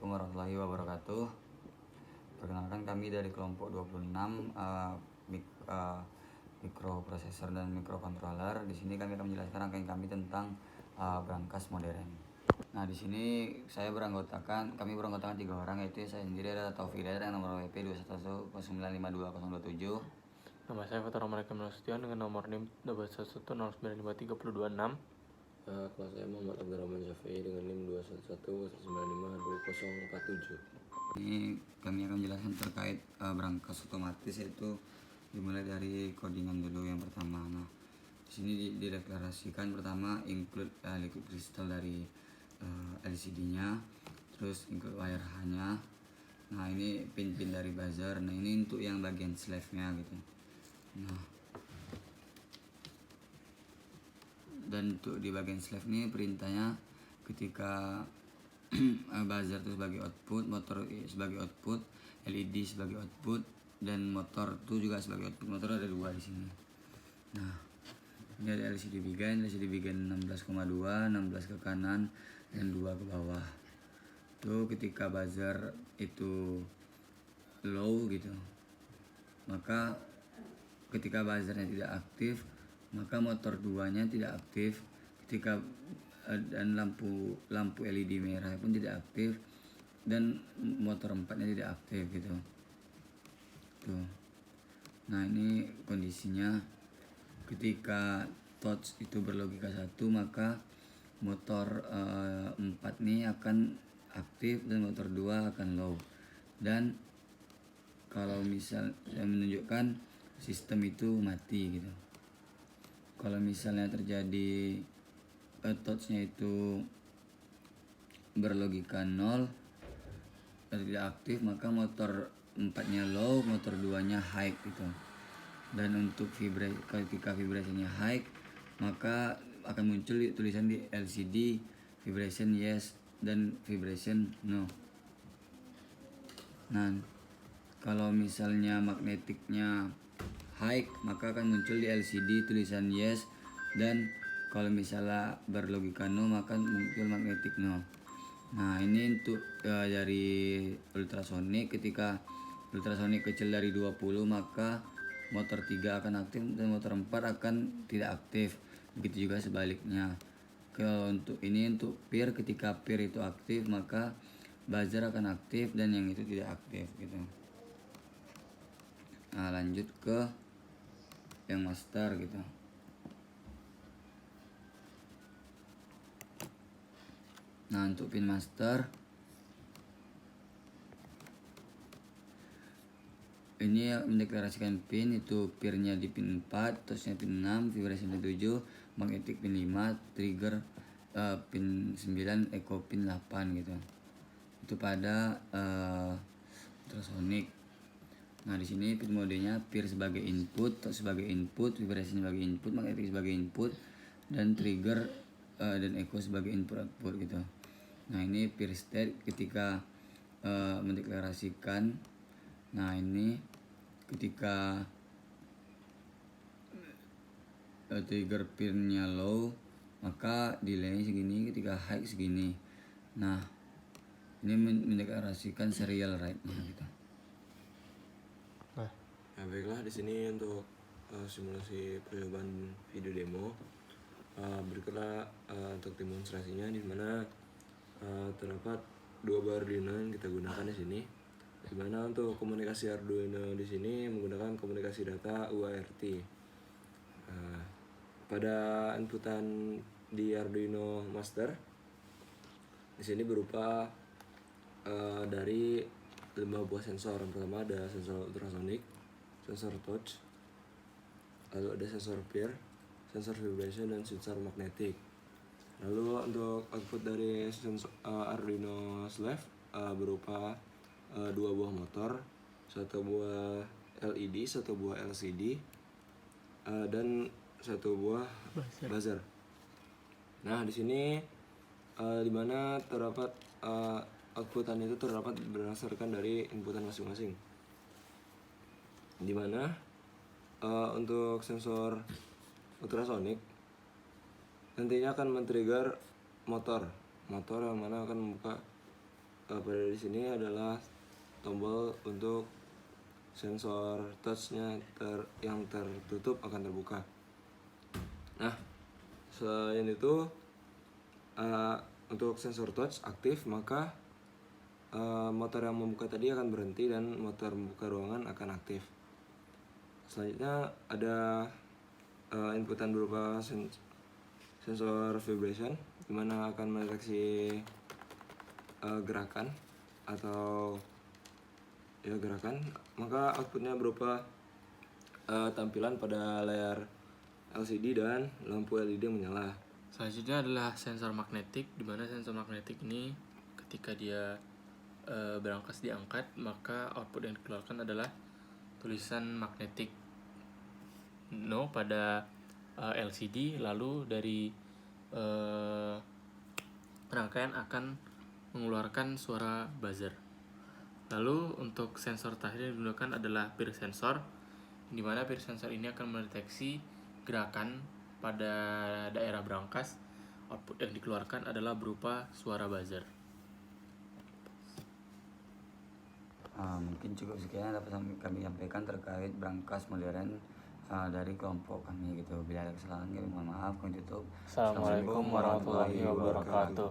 Assalamualaikum warahmatullahi wabarakatuh. Perkenalkan kami dari kelompok 26 mikroprosesor dan mikrokontroler. Di sini kami akan menjelaskan rangkaian kami tentang brankas modern. Nah, di sini kami beranggotakan 3 orang, yaitu saya sendiri adalah Taufik Hidayat yang nomor WP 21109520027. Nama saya Fathur Rahman Nasution dengan nomor NIM 211095326. Kelas saya Muhammad Abdurrahman Syafi'i dengan NIM 211952047. Ini kami akan menjelaskan terkait brankas otomatis, yaitu dimulai dari codingan dulu yang pertama. Nah, di sini dideklarasikan pertama include liquid crystal dari LCD-nya, terus include wire nya. Nah, ini pin-pin dari buzzer. Nah, ini untuk yang bagian slave-nya gitu. Nah, dan untuk di bagian slave ini perintahnya ketika buzzer itu sebagai output, motor sebagai output, LED sebagai output, dan motor itu juga sebagai output. Motor ada 2 di sini. Nah, ini ada LCD begin 16,2, 16 ke kanan dan 2 ke bawah. Itu ketika buzzer itu low gitu, maka ketika buzzernya tidak aktif, maka motor 2-nya tidak aktif. Ketika dan lampu LED merah pun tidak aktif, dan motor 4-nya tidak aktif gitu. Tuh. Nah, ini kondisinya. Ketika touch itu berlogika 1, maka motor 4 ini akan aktif dan motor 2 akan low. Dan kalau misal saya menunjukkan sistem itu mati gitu. Kalau misalnya terjadi touch-nya itu berlogika 0 dan tidak aktif, maka motor 4-nya low, motor 2-nya high gitu. Dan untuk ketika vibrasinya high, maka akan muncul tulisan di LCD vibration yes dan vibration no. Nah, kalau misalnya magnetiknya high, maka akan muncul di LCD tulisan yes, dan kalau misalnya berlogika no, maka muncul magnetik no. Nah, ini untuk dari ultrasonic. Ketika ultrasonic kecil dari 20, maka motor 3 akan aktif dan motor 4 akan tidak aktif. Begitu juga sebaliknya. Kalau untuk peer, ketika peer itu aktif, maka buzzer akan aktif dan yang itu tidak aktif gitu. Nah, lanjut ke yang master gitu. Nah, untuk pin master ini mendeklarasikan pin itu peer-nya di pin 4, touch-nya pin 6, vibration 7, magnetic pin 5, trigger pin 9, echo pin 8 gitu. Itu pada ultrasonic. Nah, di sini pin modenya peer sebagai input, touch sebagai input, vibration sebagai input, magnetic sebagai input, dan trigger dan echo sebagai input output gitu. Nah, ini peer state ketika mendeklarasikan. Nah, ini ketika trigger pinnya low, maka delay segini, ketika high segini. Nah, ini mendeklarasikan serial rate-nya gitu. Nah, baiklah, di sini untuk simulasi percobaan video demo. Berikutlah untuk demonstrasinya, di mana terdapat 2 buah Arduino yang kita gunakan di sini. Di mana untuk komunikasi Arduino di sini menggunakan komunikasi data UART. Pada inputan di Arduino Master di sini berupa dari 5 buah sensor. Yang pertama ada sensor ultrasonic, sensor touch, lalu ada sensor peer, sensor vibration, dan sensor magnetik. Lalu untuk output dari sensor Arduino Slave berupa 2 buah motor, 1 buah LED, 1 buah LCD, dan 1 buah buzzer. Nah, di sini di mana terdapat outputan itu terdapat berdasarkan dari inputan masing-masing. Di mana untuk sensor ultrasonic nantinya akan men-trigger motor yang mana akan membuka pada di sini adalah tombol untuk sensor touchnya yang tertutup akan terbuka. Nah, selain itu untuk sensor touch aktif, maka motor yang membuka tadi akan berhenti dan motor membuka ruangan akan aktif. Selanjutnya ada inputan berupa sensor vibration, di mana akan mendeteksi gerakan atau gerakan. Maka outputnya berupa tampilan pada layar LCD dan lampu LED yang menyala. Selanjutnya adalah sensor magnetik, di mana sensor magnetik ini ketika dia berangkas diangkat, maka output yang dikeluarkan adalah tulisan magnetik no pada LCD, lalu dari rangkaian akan mengeluarkan suara buzzer. Lalu untuk sensor terakhir yang digunakan adalah peer sensor, di mana peer sensor ini akan mendeteksi gerakan pada daerah berangkas. Output yang dikeluarkan adalah berupa suara buzzer. Mungkin cukup sekian dapat kami sampaikan terkait berangkas modern dari kelompok kami gitu. Bila ada kesalahan kami mohon maaf. Kami tutup. Assalamualaikum warahmatullahi wabarakatuh.